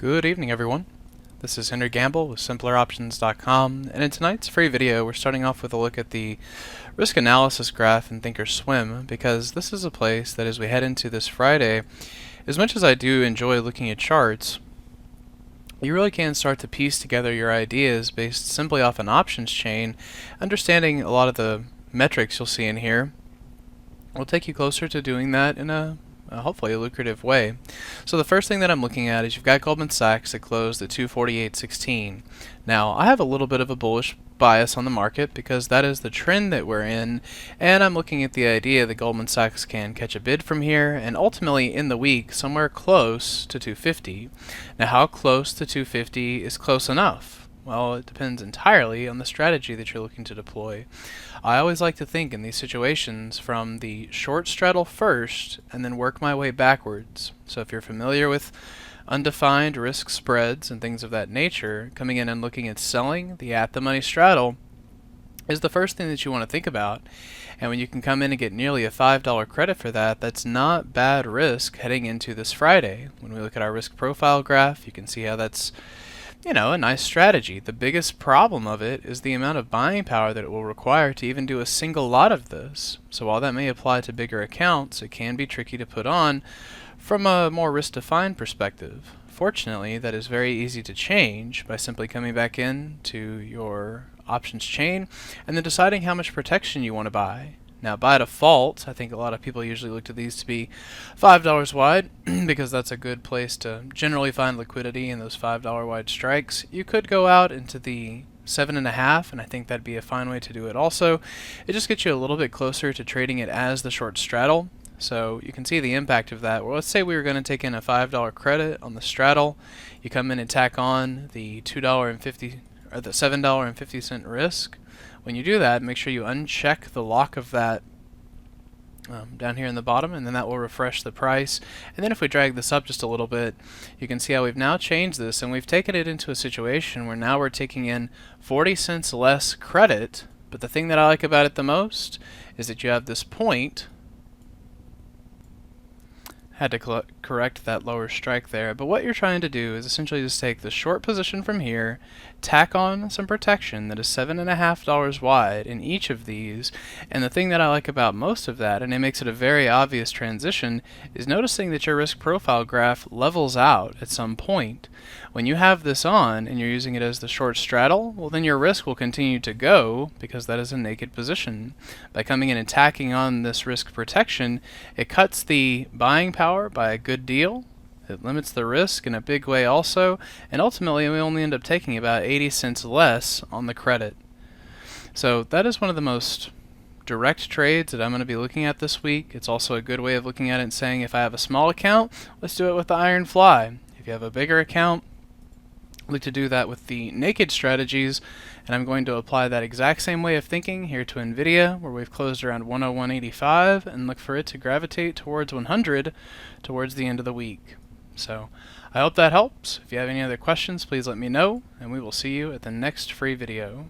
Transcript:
Good evening, everyone. This is Henry Gambell with simpleroptions.com, and in tonight's free video we're starting off with a look at the risk analysis graph in thinkorswim, because this is a place that as we head into this Friday, as much as I do enjoy looking at charts, you really can start to piece together your ideas based simply off an options chain. Understanding a lot of the metrics you'll see in here will take you closer to doing that in a hopefully a lucrative way. So the first thing that I'm looking at is you've got Goldman Sachs that closed at 248.16. Now I have a little bit of a bullish bias on the market because that is the trend that we're in, and I'm looking at the idea that Goldman Sachs can catch a bid from here and ultimately in the week somewhere close to 250. Now how close to 250 is close enough? Well, it depends entirely on the strategy that you're looking to deploy. I always like to think in these situations from the short straddle first and then work my way backwards. So if you're familiar with undefined risk spreads and things of that nature, coming in and looking at selling the at-the-money straddle is the first thing that you want to think about. And when you can come in and get nearly a $5 credit for that, that's not bad risk heading into this Friday. When we look at our risk profile graph, you can see how that's a nice strategy. The biggest problem of it is the amount of buying power that it will require to even do a single lot of this. So while that may apply to bigger accounts, it can be tricky to put on from a more risk-defined perspective. Fortunately, that is very easy to change by simply coming back in to your options chain and then deciding how much protection you want to buy. Now, by default, I think a lot of people usually look to these to be $5 wide because that's a good place to generally find liquidity in those $5 wide strikes. You could go out into the 7.5, and I think that'd be a fine way to do it also. It just gets you a little bit closer to trading it as the short straddle. So you can see the impact of that. Well, let's say we were going to take in a $5 credit on the straddle. You come in and tack on the $2.50 or the $7.50 risk. When you do that, make sure you uncheck the lock of that down here in the bottom, and then that will refresh the price. And then if we drag this up just a little bit, you can see how we've now changed this, and we've taken it into a situation where now we're taking in 40 cents less credit. But the thing that I like about it the most is that you have this point. Had to correct that lower strike there, but what you're trying to do is essentially just take the short position from here, tack on some protection that is $7.5 wide in each of these, and the thing that I like about most of that, and it makes it a very obvious transition, is noticing that your risk profile graph levels out at some point. When you have this on and you're using it as the short straddle, well then your risk will continue to go because that is a naked position. By coming in and tacking on this risk protection, it cuts the buying power by a good deal. It limits the risk in a big way also, and ultimately we only end up taking about 80 cents less on the credit. So that is one of the most direct trades that I'm going to be looking at this week. It's also a good way of looking at it and saying, if I have a small account, let's do it with the iron fly. If you have a bigger account, look to do that with the naked strategies, and I'm going to apply that exact same way of thinking here to NVIDIA, where we've closed around 101.85, and look for it to gravitate towards 100 towards the end of the week. So I hope that helps. If you have any other questions, please let me know, and we will see you at the next free video.